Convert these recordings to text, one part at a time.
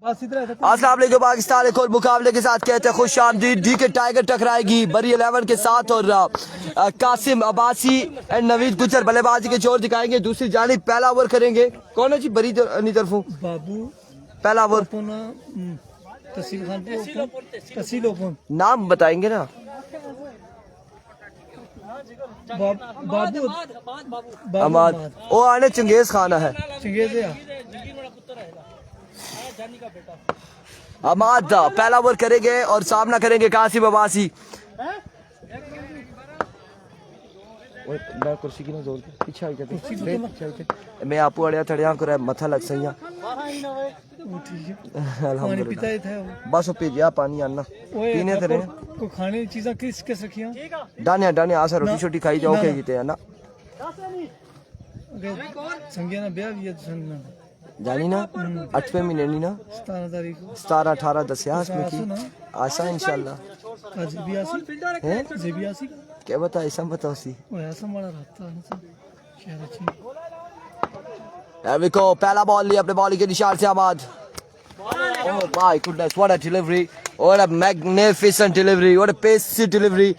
अस्सलाम वालेकुम। पाकिस्तान एक और मुकाबले के साथ कहते हैं खुश आमदीद। डी के टाइगर टकराएगी बरी 11 के साथ और कासिम अब्बासी एंड नवीद गुजर बल्लेबाजी के जोर दिखाएंगे। दूसरी जानिब पहला ओवर करेंगे कौन है जी बरी तरफ बाबू पहला ओवर नाम बताएंगे ना अहमद ओ आने चंगेज खाना है अहमद पहला ओवर करेंगे और सामना करेंगे कासिम अब्बासी। कुर्सी की ना जोर पीछे आई जाते मैं आपू अड़िया थड़िया कर मथा लग सही अल्हम्दुलिल्लाह बस भेजिया पानी आना पीने तेरे को खाने चीज़ां किस किस रखियां डाने डाने आसा रोटी छोटी खाई जाओ के जीते है ना संज्ञा ना ब्याह भी है संज्ञा जानी ना 8वें महीने नहीं ना 17 तारीख को 17 18 दसिया इसमें की आशा इंशाल्लाह आज भी आसी है जे भी आसी क्या बता ऐसा बताओ सी वो ऐसा बड़ा रहता है ना शहर अच्छी एविको पहला बॉल लिया अपने बॉलिंग के निशान से Ahmad. Oh my goodness, what a delivery, what a magnificent delivery, what a pacey delivery।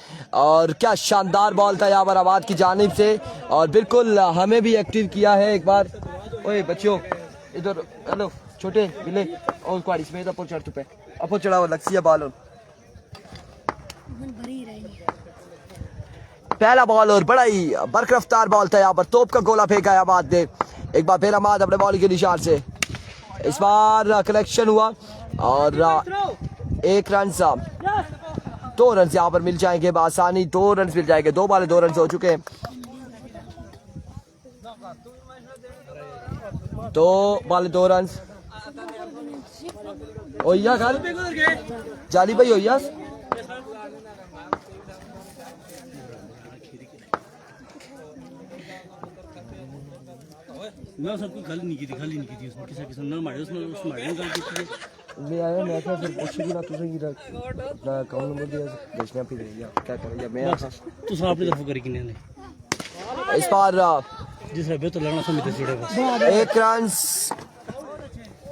और क्या शानदार बॉल था यहाँ पर अहमद की जानिब से और बिल्कुल हमें भी एक्टिव किया है एक बार। ओए बच्चों इधर हेलो छोटे मिले और क्वारी में अपर चढ़ पे अपर चढ़ाओ लक्ष्य बॉल पहला बॉल और बड़ा ही बरकरफ्तार बॉल था यहाँ पर तोप का गोला फेंका अहमद ने। एक बार फिर अहमद अपने बॉल के निशान से इस बार कलेक्शन हुआ और 1 रन 2 रन यहाँ पर मिल जाएंगे आसानी 2 रन मिल जाएंगे 2 बाले 2 रन हो चुके हैं 2 बाले 2 रन ओया घर जाली भाई ओया मैं सबको खाली नहीं की थी उसमें किसी ना मारे उसमें उस मारे गल की थी ले आया मैं क्या फिर पूछेगी ना तुझे की ना अकाउंट नंबर दिया बेचना फिर या क्या करें या मैं तू सब अपनी तरफ करी किने ने इस बार जिस रबे तो लड़ना समिति जुड़े बस 1 रन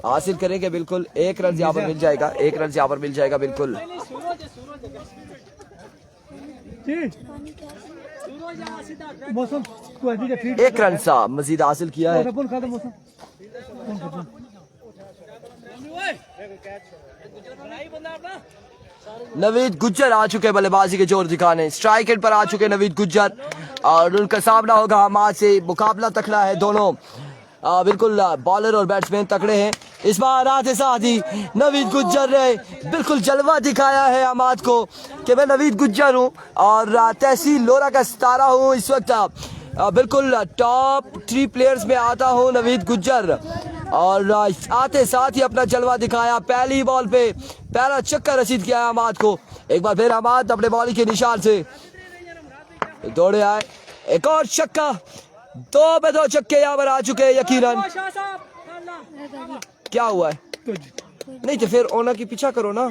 हासिल करेंगे बिल्कुल 1 रन यहाँ पर मिल जाएगा 1 रन यहाँ पर मिल जाएगा बिल्कुल। मौसम 1 रन सा मजीद हासिल किया है। नवीद गुज्जर आ चुके बल्लेबाजी के जोर दिखाने स्ट्राइक एंड पर आ चुके नवीद गुज्जर और उनका सामना होगा हमाद से मुकाबला तकड़ा है दोनों बिल्कुल बॉलर और बैट्समैन तकड़े हैं। इस बार आते साथ ही नवीद गुज्जर ने बिल्कुल जलवा दिखाया है अहमद को कि मैं नवीद गुज्जर हूं और तहसील लोरा का सितारा हूं इस वक्त बिल्कुल टॉप 3 प्लेयर्स में आता हूं नवीद गुज्जर और आते साथ ही अपना जलवा दिखाया। पहली बॉल पे पहला छक्का रसीद किया अहमद को। एक बार फिर अहमद अपने बॉलिंग के निशान से दौड़े आए एक और छक्का 2 पे 2 छक्के यहाँ पर आ चुके हैं यकीनन। क्या हुआ है नहीं तो फिर ओना की पीछा करो ना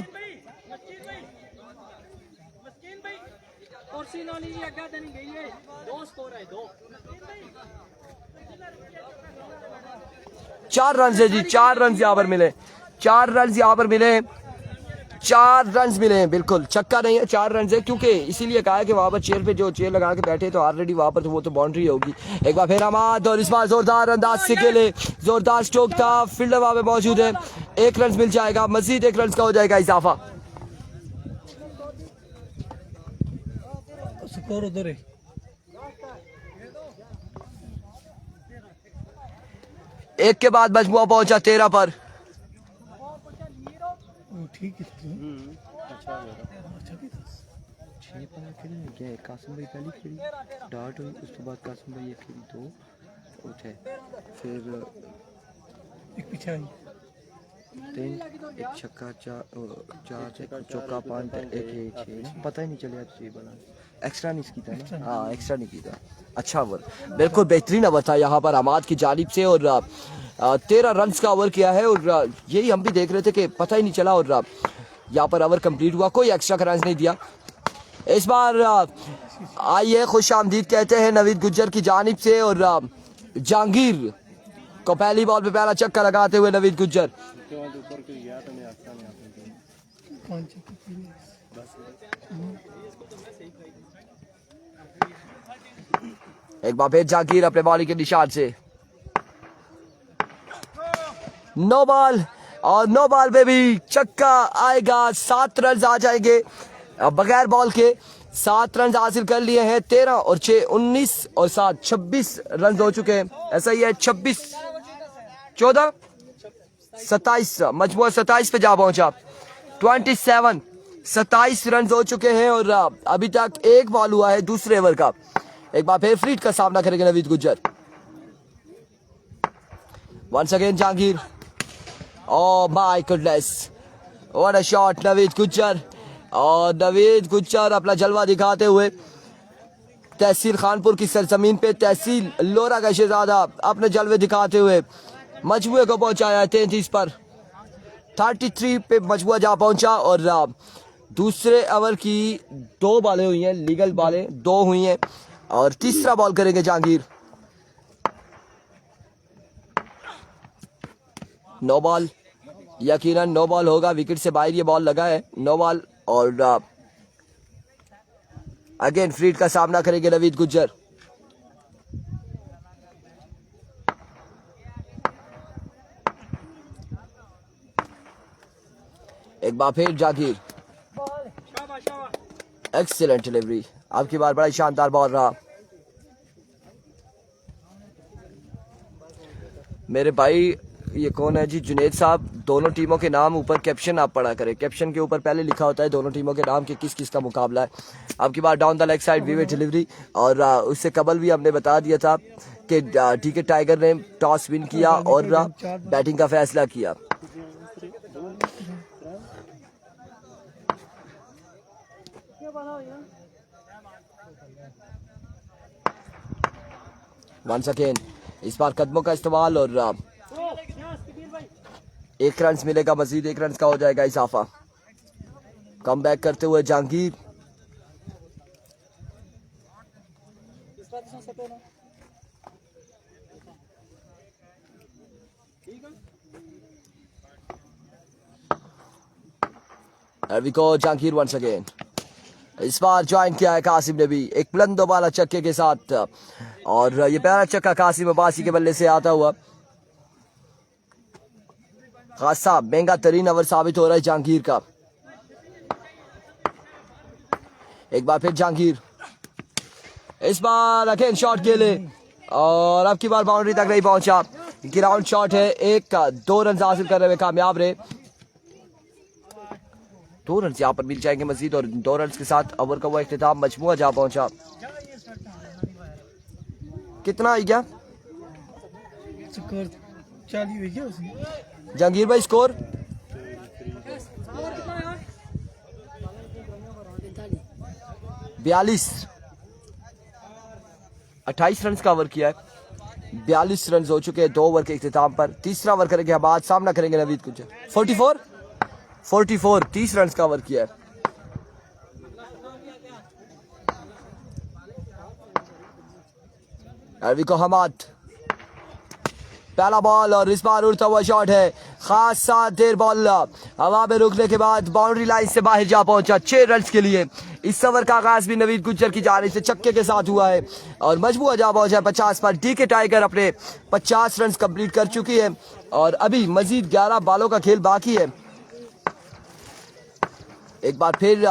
4 रन है जी 4 रन यहाँ पर मिले 4 रन यहाँ पर मिले 4 रन मिले हैं बिल्कुल छक्का नहीं है 4 रन है क्योंकि इसीलिए कहा है कि वहां पर चेयर पे जो चेयर लगा के बैठे तो ऑलरेडी वहां पर तो वो तो बाउंड्री होगी। एक बार फिर अहमद और इस बार जोरदार अंदाज से खेले जोरदार स्ट्रोक था फील्डर वहां पे मौजूद है 1 रन मिल जाएगा मजीद 1 रन का हो जाएगा इजाफा। एक के बाद मजमुआ पहुंचा 13 पर ठीक है कासिम भाई पहली खेली डार्ट हुई उसके बाद कासिम भाई एक खेली 2 उठे फिर एक पीछे आई 3 एक छक्का 4 चौका 5 एक 6 पता ही नहीं चले आज ये बना एक्स्ट्रा नहीं की था ना हाँ एक्स्ट्रा नहीं की था। अच्छा ओवर बिल्कुल बेहतरीन ओवर था यहाँ पर अहमद की जानिब से और 13 रन का ओवर किया है और यही हम भी देख रहे थे कि पता ही नहीं चला और यहाँ पर ओवर कंप्लीट हुआ कोई एक्स्ट्रा रन नहीं दिया। इस बार आइए खुश आमदीद कहते हैं नवीद गुज्जर की जानिब से और जहांगीर को पहली बॉल पे पहला छक्का लगाते हुए नवीद गुज्जर कौन सी एक बार फिर जहांगीर अपने बॉलिंग के निशान से नो बॉल और नो बॉल पे भी छक्का आएगा। 7 रन आ जाएंगे बगैर बॉल के। 7 रन हासिल कर लिए हैं। 13 और 6 19 और 7 26 रन हो चुके हैं। ऐसा ही है 26 14 27 मजमूआ 27 पे जा पहुंचा। 27 रन हो चुके हैं और अभी तक एक बॉल हुआ है दूसरे ओवर का। एक बार फिर फ्रीड का सामना करेंगे Naveed Gujjar. Once again Jahangir. Oh my goodness what a shot Naveed Gujjar. और नवीद गुज्जर अपना जलवा दिखाते हुए तहसील खानपुर की सरजमीन पे तहसील लोरा का शहजादा अपने जलवे दिखाते हुए मजमुए को पहुंचाया 33 पर। 33 पे मजमुआ जा पहुंचा और दूसरे ओवर की 2 बॉलें हुई हैं। लीगल बॉलें 2 हुई हैं और तीसरा बॉल करेंगे जहांगीर। नो बॉल यकीनन नो बॉल होगा। विकेट से बाहर ये बॉल लगा है। नो बॉल और अगेन फ्रीड का सामना करेंगे नवीद गुज्जर। एक बार फिर जहांगीर। Excellent delivery. अब की बार बड़ा शानदार बॉल रहा। मेरे भाई ये कौन है जी? जुनेद साहब। दोनों टीमों के नाम ऊपर कैप्शन आप पढ़ा करें। कैप्शन के ऊपर पहले लिखा होता है दोनों टीमों के नाम के किस किस का मुकाबला है। अब की बार down the leg side wide delivery और उससे कबल भी हमने बता दिया था कि डीके टाइगर ने टॉस विन किया और बैटिंग का फैसला किया। वंस अगेन इस बार कदमों का इस्तेमाल और 1 रन मिलेगा। मजीद 1 रन का हो जाएगा इजाफा। कम बैक करते हुए जहांगीर। Jahangir once again. इस बार ज्वाइन किया है कासिम ने भी एक बुलंद वाला छक्के के साथ और ये पहला छक्का कासिम अब्बासी के बल्ले से आता हुआ खासा महंगा तरीन ओवर साबित हो रहा है जहांगीर का। एक बार फिर जहांगीर। इस बार अगेन शॉट खेले और अब की बार बाउंड्री तक नहीं पहुंचा। ग्राउंड शॉट है। 2 रन हासिल करने में कामयाब रहे। 2 रन यहाँ पर मिल जाएंगे मजीद और 2 रन के साथ ओवर का वो इख्तिताम मजमुआ जा पहुंचा। कितना आई क्या स्कोर 40 हुई क्या उसमें? जहांगीर भाई स्कोर 42 28 रन का ओवर किया है। 42 रन हो चुके हैं 2 ओवर के इख्तिताम पर। तीसरा ओवर करेंगे बाद सामना करेंगे नवीद गुज्जर। 44 30 रन का ओवर किया है। अरवी को हमाद पहला बॉल और इस बार उड़ता हुआ शॉट है। खासा देर बॉल हवा में रुकने के बाद बाउंड्री लाइन से बाहर जा पहुंचा 6 रन के लिए। इस ओवर का आगाज भी नवीद गुज्जर की जानिब से छक्के के साथ हुआ है और मजबूआ जा पहुंचा 50 पर। डीके टाइगर अपने 50 रन कंप्लीट कर चुकी है और अभी मजीद 11 बॉलों का खेल बाकी है। एक बार फिर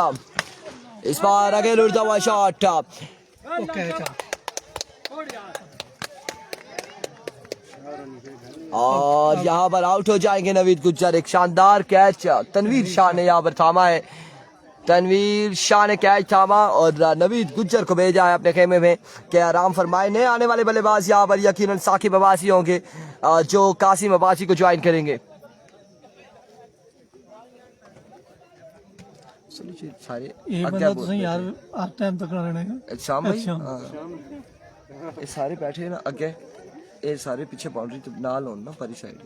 इस बार अगेन उड़ता हुआ शॉट और यहाँ पर आउट हो जाएंगे नवीद गुज्जर। एक शानदार कैच तनवीर शाह ने यहाँ पर थामा है। तनवीर शाह ने कैच थामा और नवीद गुज्जर को भेजा है अपने खेमे में कि आराम फरमाए। नए आने वाले बल्लेबाज यहाँ पर यकीनन साकिब अब्बासी होंगे जो कासिम अब्बासी को ज्वाइन करेंगे। सारे ये बंदा तो सही यार आज टाइम तक रहना है। शाम भाई ये सारे बैठे हैं ना अगे ये सारे पीछे बाउंड्री तो ना लो ना परी साइड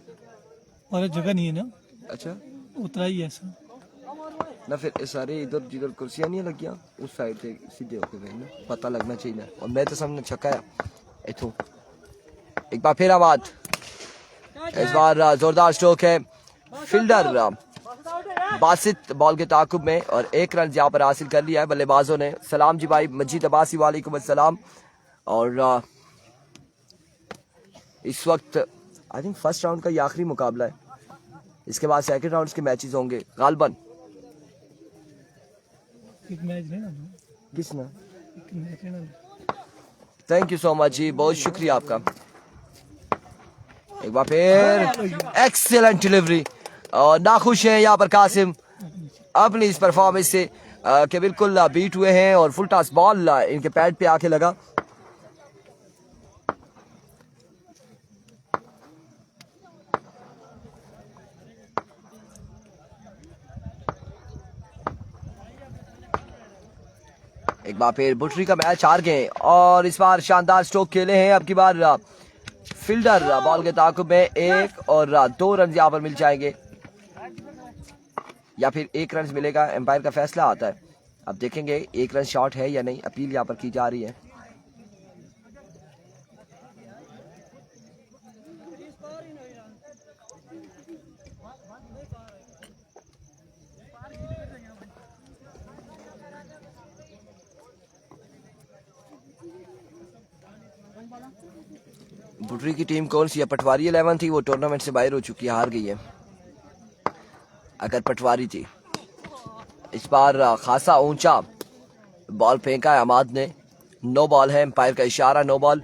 और जगह नहीं है ना। अच्छा उतना ही ऐसा ना फिर ये सारे इधर जिधर कुर्सियां नहीं लगियां उस साइड से सीधे होके गए ना पता लगना चाहिए ना। और मैं तो सामने छक्का इथों। एक बार फिर आवाज। इस बार जोरदार स्ट्रोक है फील्डर बासित बॉल के ताकुब में और 1 रन यहाँ पर हासिल कर लिया है बल्लेबाजों ने। सलाम जी भाई मजीद अब्बासी, वालेकुम अस्सलाम। और इस वक्त आई थिंक फर्स्ट राउंड का ये आखिरी मुकाबला है, इसके बाद सेकंड राउंड के मैचेस होंगे गालबन। एक मैच लेना किसना? एक मैच लेना। थैंक यू सो मच जी, बहुत शुक्रिया आपका। एक बार फिर एक्सीलेंट डिलीवरी और नाखुश हैं यहाँ पर कासिम अपनी इस परफॉर्मेंस से कि बिल्कुल बीट हुए हैं और फुल टॉस बॉल इनके पैड पे आके लगा। एक बार फिर बुटरी का मैच हार गए और इस बार शानदार स्ट्रोक खेले हैं। अब की बार फील्डर बॉल के ताकुब में 1 और 2 रन यहाँ पर मिल जाएंगे या फिर 1 रन मिलेगा, एम्पायर का फैसला आता है। अब देखेंगे 1 रन शॉट है या नहीं, अपील यहाँ पर की जा रही है। बुटरी की टीम कौन सी है? पटवारी 11 थी, वो टूर्नामेंट से बाहर हो चुकी है, हार गई है। अगर पटवारी थी। इस बार खासा ऊंचा बॉल फेंका है अमाद ने, नो बॉल है, एम्पायर का इशारा नो बॉल।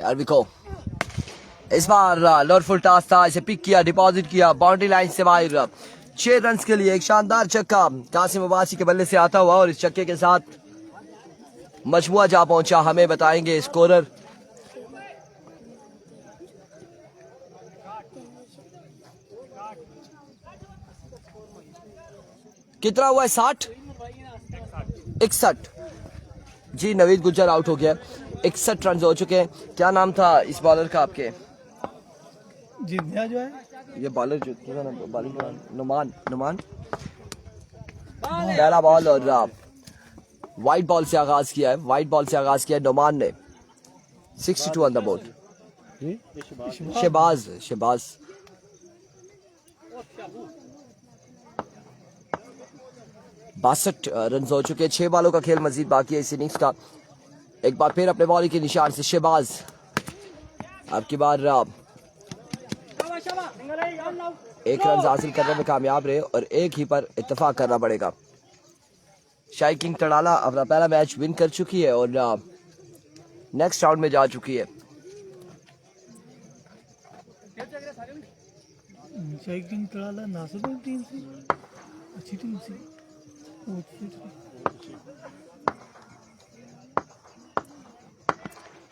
यार बिको इस बार लोअर फुल टॉस था, इसे पिक किया, डिपॉजिट किया, बाउंड्री लाइन से बाहर 6 रन के लिए एक शानदार छक्का कासिम अब्बासी के बल्ले से आता हुआ और इस छक्के के साथ मजमुआ जा पहुंचा, हमें बताएंगे स्कोरर। कितना हुआ है? 60 61 जी। नवीद गुज्जर आउट हो गया, 61 रन हो चुके हैं। क्या नाम था इस बॉलर का आपके? जिंदा जो है ये बॉलर जो नुमान पहला बॉल और वाइट बॉल से आगाज किया है, वाइट बॉल से आगाज किया है नुमान ने। 62 on the board. Shahbaz 62 run हो चुके हैं। 6 बॉलों का खेल मजीद बाकी है इस इनिंग्स का। एक बार फिर अपने बॉलिंग के निशान से शहबाज, अब की बार 1 रन हासिल करने में कामयाब रहे और 1 ही पर इत्तेफाक करना पड़ेगा। शाही किंग तड़ाला अपना पहला मैच विन कर चुकी है और नेक्स्ट राउंड में जा चुकी है। शाही किंग तड़ाला नासिर टीम से अच्छी टीम से।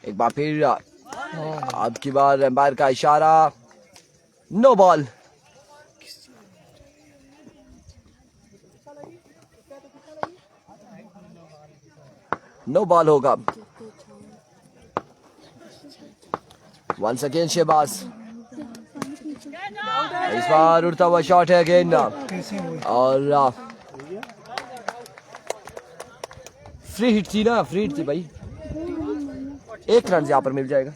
एक बार फिर अब की बार एम्पायर का इशारा नो बॉल। नो बॉल होगा। वंस अगेन शहबाज, इस बार उड़ता हुआ शॉट है अगेन और फ्री हिट थी ना, फ्री हिट थी भाई। 1 रन यहाँ पर मिल जाएगा।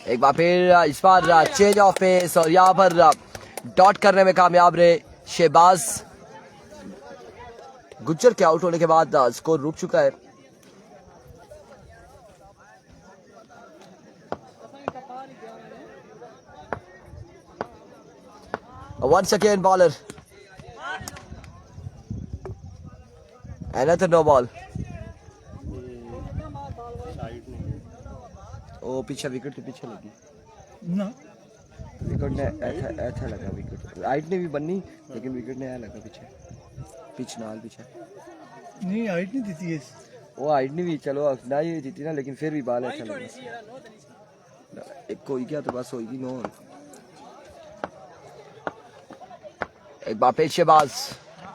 एक बार फिर इस बार चेंज ऑफ पेस और यहाँ पर डॉट करने में कामयाब रहे शहबाज। गुज्जर के आउट होने के बाद स्कोर रुक चुका है। Once again bowler, another no ball। ओ पीछे विकेट के पीछे लगी ना, विकेट ने ऐसा लगा। विकेट हाइट ने भी बननी लेकिन विकेट ने ऐसा लगा पीछे, पिच नाल पीछे नहीं हाइट नहीं देती है वो। हाइट ने भी चलो ना ही जीती ना, लेकिन फिर भी बाल ऐसा लगा। एक कोई क्या तो बस होगी नो। एक बार फिर शहबाज,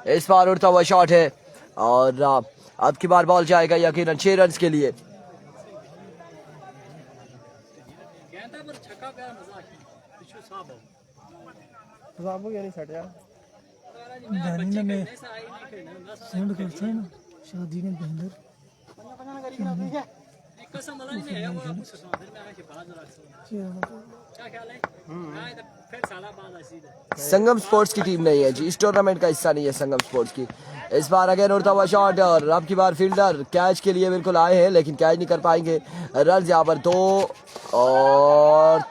इस बार उड़ता हुआ शॉट है और अब की बार बॉल जाएगा यकीनन 6 रन के लिए। जानी में सेंड करते हैं ना शादी में बंदर संगम स्पोर्ट्स की टीम नहीं है जी, इस टूर्नामेंट का हिस्सा नहीं है संगम स्पोर्ट्स की। इस बार अगेन उड़ता हुआ शॉट और अब की बार फील्डर कैच के लिए बिल्कुल आए हैं लेकिन कैच नहीं कर पाएंगे। रन यहाँ पर 2 और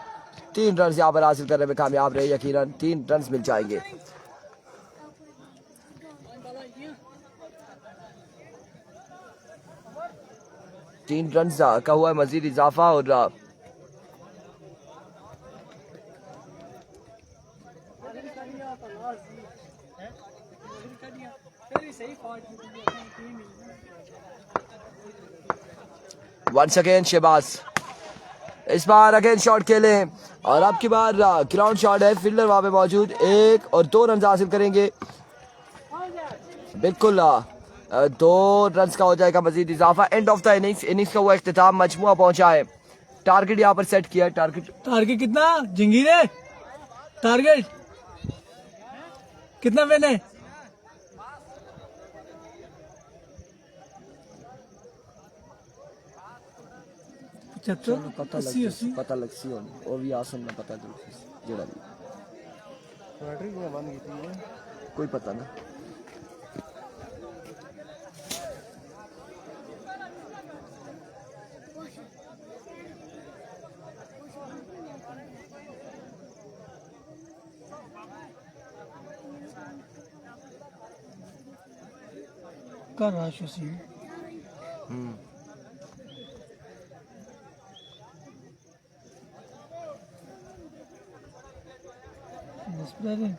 3 रन यहाँ पर हासिल करने में कामयाब रहे, यकीनन 3 रन मिल जाएंगे। तीन रन का हुआ मजीद इजाफा और वंस अगेन शहबाज इस बार अगेन शॉट खेले और अब की बार ग्राउंड शॉट है, फील्डर वहां पे मौजूद, 1 और 2 रन हासिल करेंगे। बिल्कुल 2 रन का हो जाएगा मजीद इजाफा। एंड ऑफ द इनिंग्स का हुआ इख्तिताम, मजमुआ पहुंचा है। टारगेट यहाँ पर सेट किया, टारगेट कितना जंगीरे, टारगेट कितना मैंने 75 पता 80 पता लग सी होनी और भी आसन ना पता जेड़ा भी कोई पता ना। कर राशि सी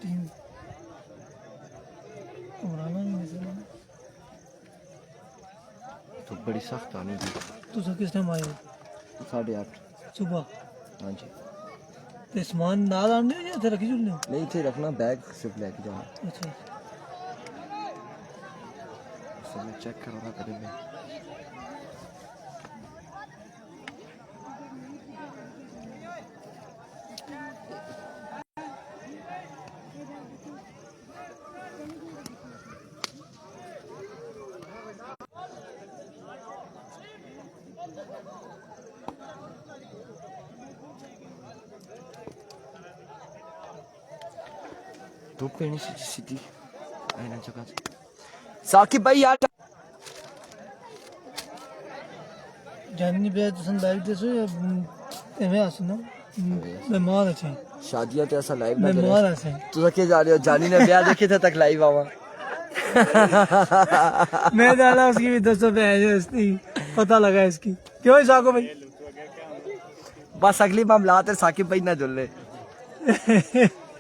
टीम तो बड़ी सख्त आनी थी। तो सर किस टाइम आए हो? 8:30 सुबह। हाँ जी। तो सामान नाल आने या थे रखी चुनने? नहीं थे रखना, बैग सिर्फ लेके जाना। अच्छा सब चेक करना करेंगे। धूप पेनी सीधी आईना जगह साकिब भाई यार जाननी पे तुसन लाइव देसो या एमे आसनो मेहमान अच्छे शादियां तो ऐसा लाइव ना मेहमान करे। अच्छे तू तो क्या जा रही हो? जानी ने ब्याह देखे थे तक लाइव आवा। मैं डाला उसकी भी 200 पे है इसकी पता लगा इसकी क्यों साको भाई बस अगली मामला आते साकिब भाई ना जुल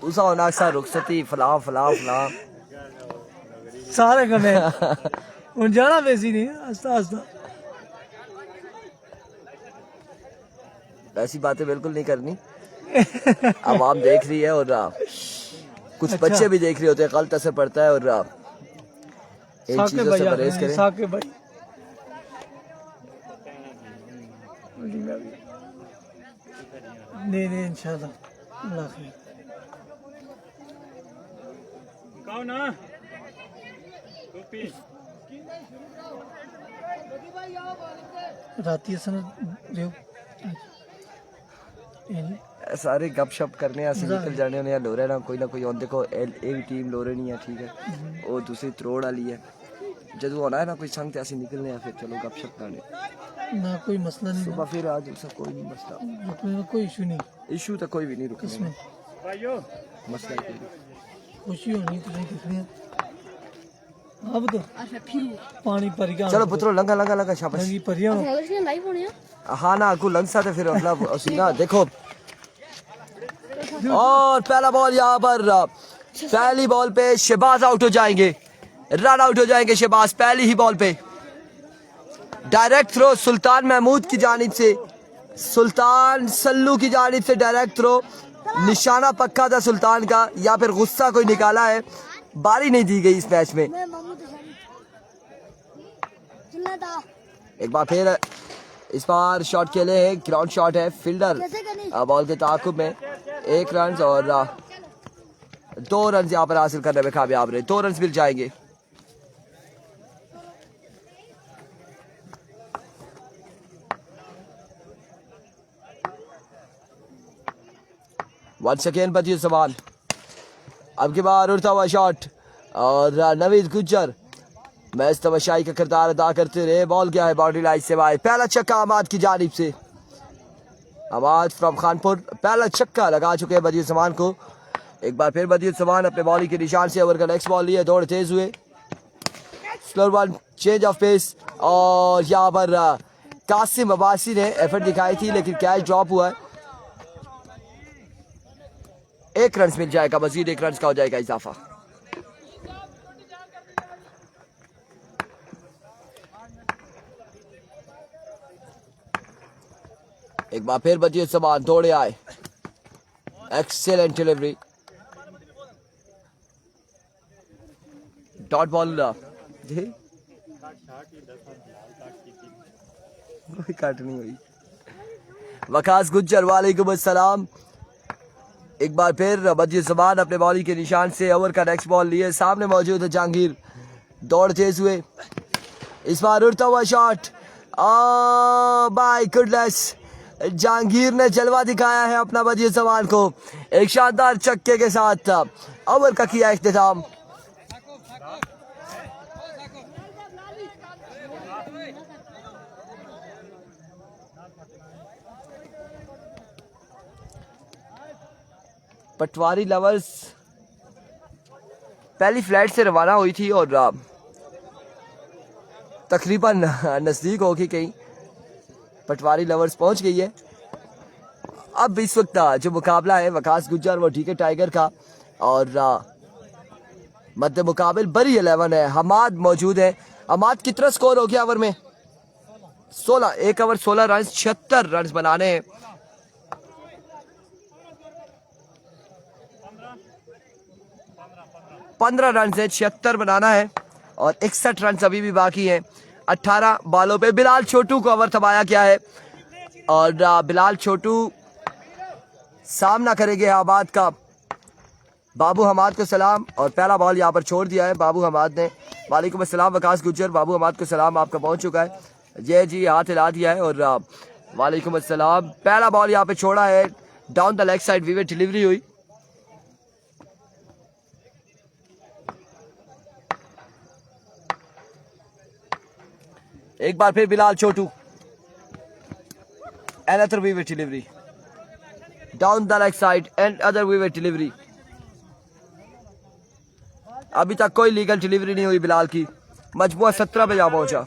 तू सा होना सा रुखसती फला फला फला सारे कमे उन जाना वैसी नहीं आस्ता आस्ता ऐसी बातें बिल्कुल नहीं करनी। आवाम देख रही है और कुछ अच्छा। बच्चे भी देख रहे होते हैं, गलत असर पड़ता है और इन चीजों से परहेज करें। साके भाई नहीं इंशाल्लाह अल्लाह खैर कहो ना राती सन रेव सारे गपशप करने ऐसे निकल जाने होने लोरे ना कोई और देखो एक टीम लोरे नहीं है, ठीक है, और दूसरी त्रोड़ वाली है। जब होना है ना कोई संग ऐसे निकलने हैं, फिर चलो गपशप करने ना कोई मसला नहीं सुबह फिर आज सब कोई नहीं मसला, रुकने का कोई इशू नहीं, इशू तो कोई भी नहीं रुकने इसमें मसला कोई नहीं। खुशी होनी तो दिखनी अब तो पानी पर गया चलो पुत्रो लंगा लंगा लंगा शाबाश लंगी परिया हाँ ना को लंग सा फिर मतलब सीना देखो। और पहला बॉल यहाँ पर पहली बॉल पे शहबाज आउट हो जाएंगे, रन आउट हो जाएंगे शहबाज पहली ही बॉल पे। डायरेक्ट थ्रो सुल्तान महमूद की जानिब से, सुल्तान सल्लू की जानिब से डायरेक्ट थ्रो। निशाना पक्का था सुल्तान का, या फिर गुस्सा कोई निकाला है, बारी नहीं दी गई इस मैच में। एक बार फिर इस बार शॉट खेले हैं, ग्राउंड शॉट है, फील्डर बॉल के ताकुब में 1 रन और 2 रन यहाँ पर हासिल करने में कामयाब रहे। 2 रन मिल जाएंगे। वंस अगेन बदियुस्समान, अब की बार उड़ता हुआ शॉट और नवीद गुज्जर मैच तमाशाई का किरदार अदा करते रहे। बॉल गया है बाउंड्री लाइन से बाहर। पहला छक्का अमाद की जानिब से, अमाद फ्रॉम खानपुर पहला छक्का लगा चुके हैं बदियुस्समान को। एक बार फिर बदियुस्समान अपने बॉलिंग के निशान से ओवर का नेक्स्ट बॉल लिए, दौड़ तेज हुए, slow one, change of pace और यहाँ पर कासिम अब्बासी ने एफर्ट दिखाई थी लेकिन कैच ड्रॉप हुआ है। 1 रन मिल जाएगा, मजीद 1 रन का हो जाएगा इजाफा। एक बार फिर बदियुस्समान दौड़े आए, एक्सेलेंट डिलीवरी, डॉट बॉल जी कोई काट नहीं हुई। वकास गुज्जर वालेकुम अस्सलाम। एक बार फिर बदियुस्समान अपने बॉलिंग के निशान से ओवर का नेक्स्ट बॉल लिए, सामने मौजूद है जहांगीर, दौड़ तेज हुए, इस बार उड़ता हुआ शॉट, बाय गुडनेस जहांगीर ने जलवा दिखाया है अपना बदियुस्समान को, एक शानदार छक्के के साथ ओवर का किया इख्तिताम। पटवारी लवर्स पहली फ्लाइट से रवाना हुई थी और तकरीबन नज़दीक होगी, कहीं पटवारी लवर्स पहुंच गई है। अब इस वक्त जो मुकाबला है वकास गुज्जर वो डीके टाइगर का और मध्य मुकाबिल बरी 11 है, हमाद मौजूद है। हमाद कितना स्कोर हो गया ओवर में? 16, 1 ओवर 16 रन, 76 रन बनाने हैं। पंद्रह रन से 76 बनाना है और 61 रन अभी भी बाकी हैं। 18 बॉलों पे बिलाल छोटू को ओवर थमाया गया है और बिलाल छोटू सामना करेंगे हमाद का। बाबू हमाद को सलाम और पहला बॉल यहाँ पर छोड़ दिया है बाबू हमाद ने। वालेकुम अस्सलाम वकास गुज्जर, बाबू हमाद को सलाम, आपका पहुंच चुका है। जय जी हाथ हिला दिया है और वालेकुम अस्सलाम। पहला बॉल यहाँ पे छोड़ा है, down the leg side wide delivery हुई। एक बार फिर Bilal Chhotu, another wide delivery, down the leg side and other wide delivery. अभी तक कोई लीगल डिलीवरी नहीं हुई बिलाल की, मजमुआ 17 पे जा पहुंचा।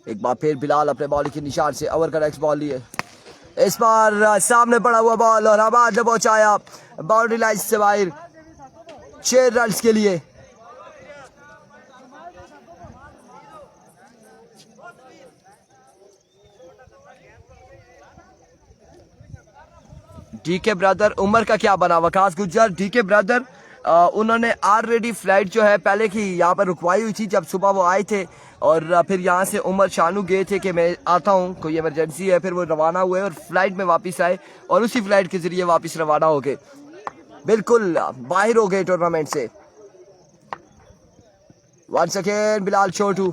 एक बार फिर बिलाल अपने बॉलिंग के निशान से ओवर का नेक्स्ट बॉल लिए, इस बार सामने पड़ा हुआ बॉल और हमाद ने पहुंचाया बाउंड्री लाइन से बाहर 6 रन के लिए। डीके ब्रदर उमर का क्या बना? वकास गुज्जर डीके ब्रदर उन्होंने ऑलरेडी फ्लाइट जो है पहले की यहाँ पर रुकवाई हुई थी जब सुबह वो आए थे और फिर यहाँ से उमर शानू गए थे कि मैं आता हूँ, कोई इमरजेंसी है। फिर वो रवाना हुए और फ्लाइट में वापस आए और उसी फ्लाइट के जरिए वापस रवाना हो गए, बिल्कुल बाहर हो गए टूर्नामेंट से। Once again Bilal Chhotu,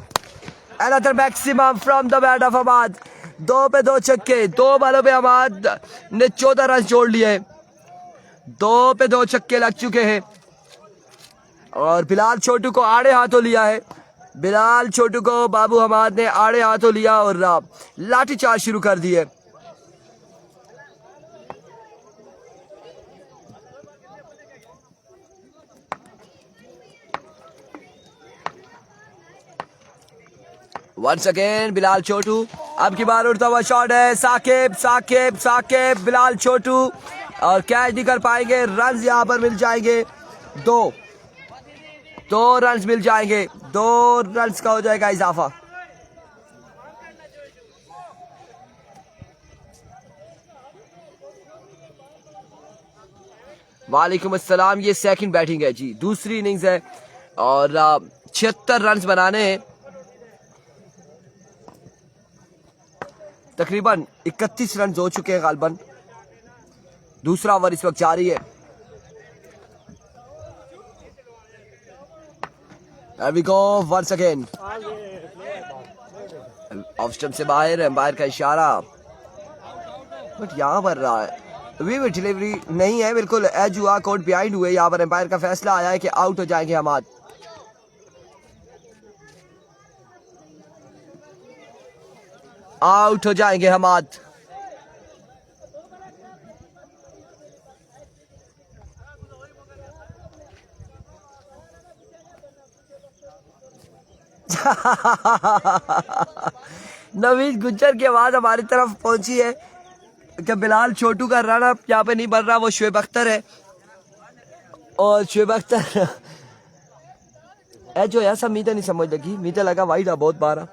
another maximum from the bat of Hammad. 2 पे 2 छक्के, 2 बॉलों पे हमाद ने 14 रन जोड़ लिए। 2 पे 2 छक्के लग चुके हैं और बिलाल छोटू को आड़े हाथों लिया है। बिलाल छोटू को बाबू हमाद ने आड़े हाथों लिया और लाठीचार्ज शुरू कर दिए। वंस अगेन बिलाल छोटू, अब की बार उड़ता हुआ शॉट है, साकिब साकिब साकिब बिलाल छोटू और कैच नहीं कर पाएंगे। रन यहाँ पर मिल जाएंगे, 2 रन मिल जाएंगे, 2 रन का हो जाएगा इजाफा। वालेकुम अस्सलाम। ये सेकंड बैटिंग है जी, दूसरी इनिंग्स है और 76 रन बनाने हैं। तकरीबन 31 रन हो चुके हैं गालबन। दूसरा ओवर इस वक्त जारी है। There we go once again. Off stump से बाहर, एम्पायर का इशारा, बट यहाँ पर रहा है वी डिलीवरी नहीं है, बिल्कुल एज हुआ, कोर्ट बिहाइंड हुए। यहाँ पर एम्पायर का फैसला आया है कि आउट हो जाएंगे हमाद। आउट हो जाएंगे हमाद। नवीद गुज्जर की आवाज हमारी तरफ पहुंची है कि बिलाल छोटू का रन अप यहाँ पे नहीं बन रहा, वो शुएब अख्तर है। और शुएब अख्तर जो ऐसा मीते नहीं समझ लगी, मीते लगा वाइड आ बहुत बारा।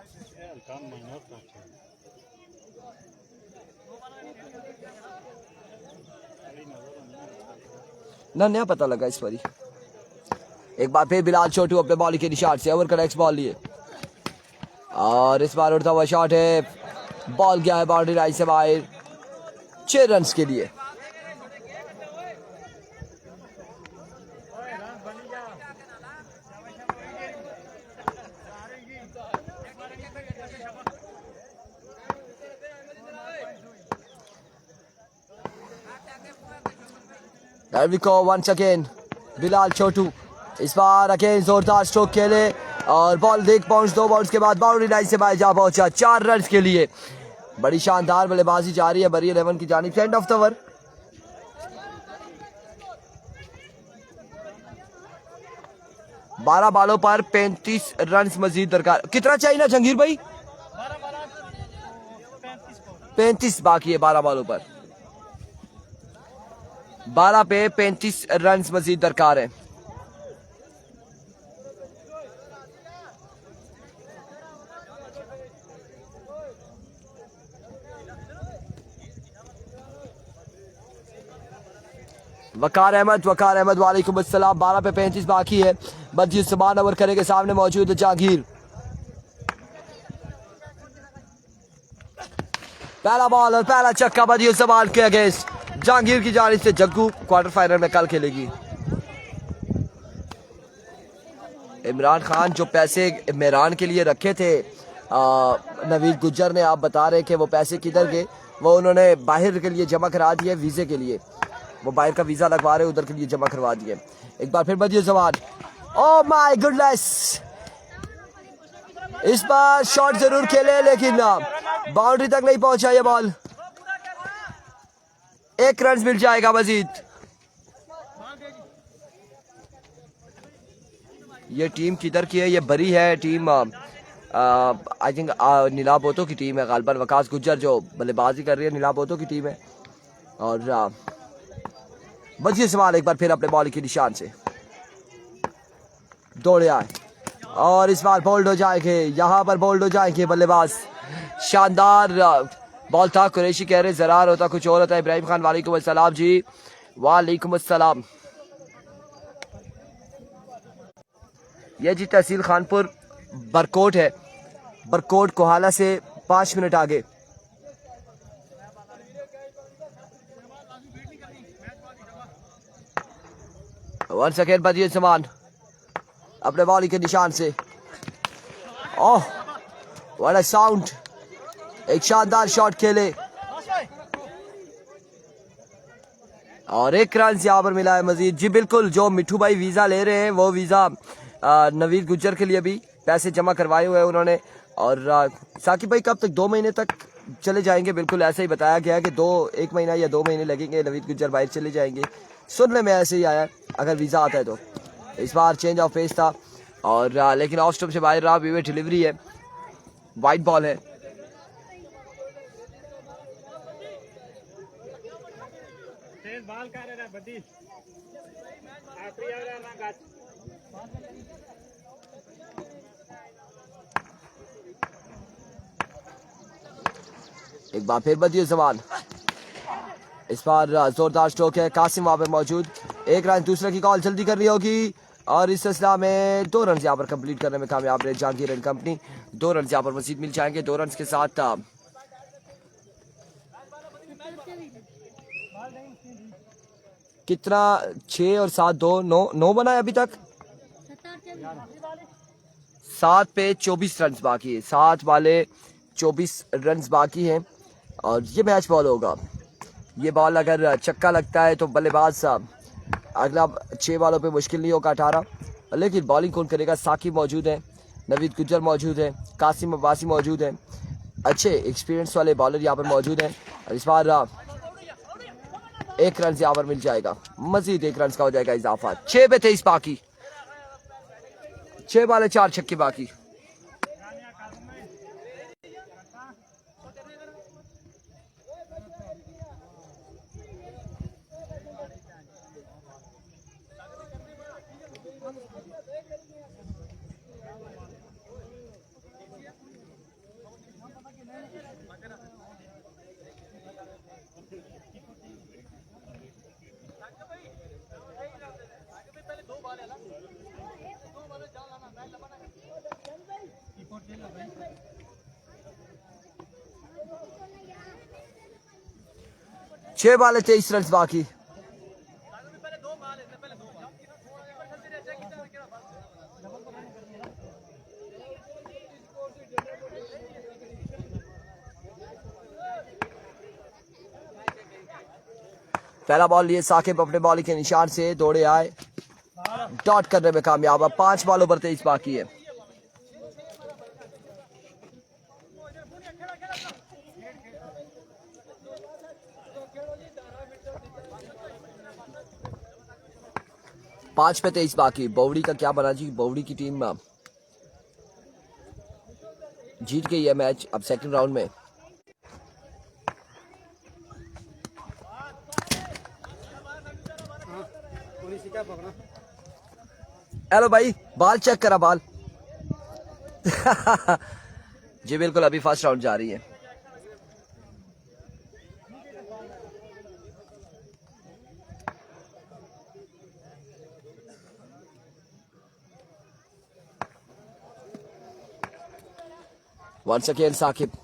ना नया पता लगा इस बारी। एक बार फिर बिलाल छोटू अपने बॉल के निशान से ओवर का नेक्स्ट बॉल लिए और इस बार उड़ता हुआ शॉट है, बॉल गया है बाउंड्री लाइन से बाहर 6 रन के लिए। There we go once again. Bilal छोटू इस बार अगेन जोरदार स्ट्रोक खेले और बॉल देख पहुंच 2 बॉल्स के बाद बाउंड्री लाइन से बाहर जा पहुंचा 4 रन के लिए। बड़ी शानदार बल्लेबाजी जारी है बरी 11 की जानिब से। End of the over. बारह बॉलों पर 35 रन मजीद दरकार। कितना चाहिए ना जंगीर भाई? 35 बाकी है 12 बॉलों पर। 12 पे 35 रन मजीद दरकार है। वकार अहमद वालेकुम अस्सलाम। 12 पे 35 बाकी है। बदजी समान ओवर करेंगे, सामने मौजूद है जहांगीर। पहला बॉल और पहला छक्का बदजी समान के अगेंस्ट। जहांगीर की जानिब से जग्गू क्वार्टर फाइनल में कल खेलेगी। इमरान खान जो पैसे मेहरान के लिए रखे थे नवीद गुज्जर ने, आप बता रहे कि वो पैसे किधर गए? वो उन्होंने बाहर के लिए जमा करा दिए, वीजे के लिए। वो बाहर का वीजा लगवा रहे, उधर के लिए जमा करवा दिए। एक बार फिर बदिए जवान। ओह माय गुडनेस, इस बार शॉट जरूर खेले लेकिन बाउंड्री तक नहीं पहुंचा ये बॉल। 1 रन मिल जाएगा मजीद। ये टीम किधर की है? ये बरी है टीम, आई थिंक नीला बोतो की टीम है। गालबन वकास गुज्जर जो बल्लेबाजी कर रही है नीला बोतो की टीम है। और बजिए सवाल एक बार फिर अपने बॉल की निशान से दौड़े आए और इस बार बोल्ड हो जाएंगे। यहाँ पर बोल्ड हो जाएंगे बल्लेबाज। शानदार बॉल था। कुरैशी कह रहे जरार होता कुछ और होता है। इब्राहिम खान वालेकुम अस्सलाम जी। वालेकुम अस्सलाम। ये जी तहसील खानपुर बरकोट है, बरकोट कोहाला से 5 मिनट आगे। वन सेकेंड बदिए समान अपने बॉल के निशान से। ओह व्हाट अ साउंड, एक शानदार शॉट खेले और 1 रन यहाँ पर मिला है मजीद। जी बिल्कुल, जो मिठू भाई वीजा ले रहे हैं वो वीजा नवीद गुज्जर के लिए भी पैसे जमा करवाए हुए हैं उन्होंने। और साकिब भाई कब तक? 2 महीने तक चले जाएंगे, बिल्कुल ऐसे ही बताया गया है कि 1 महीना या 2 महीने लगेंगे, नवीद गुज्जर बाहर चले जाएंगे। सुनने में ऐसे ही आया अगर वीजा आता है तो। इस बार चेंज ऑफ पेस था और लेकिन ऑफ स्टंप से बाहर रहा। वीवे डिलीवरी है, वाइड बॉल है। एक बार फिर बदिए सवाल। इस बार जोरदार स्ट्रोक है। कासिम वहां पे मौजूद। एक रन, दूसरे की कॉल जल्दी करनी होगी और इस सिलसिला में 2 रन यहाँ पर कंप्लीट करने में कामयाब रहे जहांगीर एंड कंपनी। 2 रन यहाँ पर मजीद मिल जाएंगे। 2 रन के साथ कितना 6 और 7 2 9 बना है अभी तक। 7 पे 24 रन बाकी है। 7 वाले 24 रन बाकी हैं और ये मैच बॉल होगा। ये बॉल अगर चक्का लगता है तो बल्लेबाज साहब अगला 6 बालों पे मुश्किल नहीं होगा 18, लेकिन बॉलिंग कौन करेगा। साकिब मौजूद है, नवीद गुज्जर मौजूद है, कासिम अब्बासी मौजूद है, अच्छे एक्सपीरियंस वाले बॉलर यहाँ पर मौजूद हैं और इस बार 1 रन यहाँ पर मिल जाएगा। मजीद 1 रन का हो जाएगा इजाफा। 6 पे 23 बाकी, 6 बाले 4 छक्के बाकी। छह बाले 23 रन बाकी। पहला बॉल लिए साकिब अपने बॉलिंग के निशान से दौड़े आए, डॉट करने में कामयाब है। 5 बॉलों पर 23 बाकी है। पांच पे 23 बाकी। बौड़ी का क्या बना जी। बौड़ी की टीम जीत गई है मैच अब सेकंड राउंड में। हेलो भाई, बाल चेक करा बाल। जी बिल्कुल, अभी फर्स्ट राउंड जा रही है। Once again, Saqib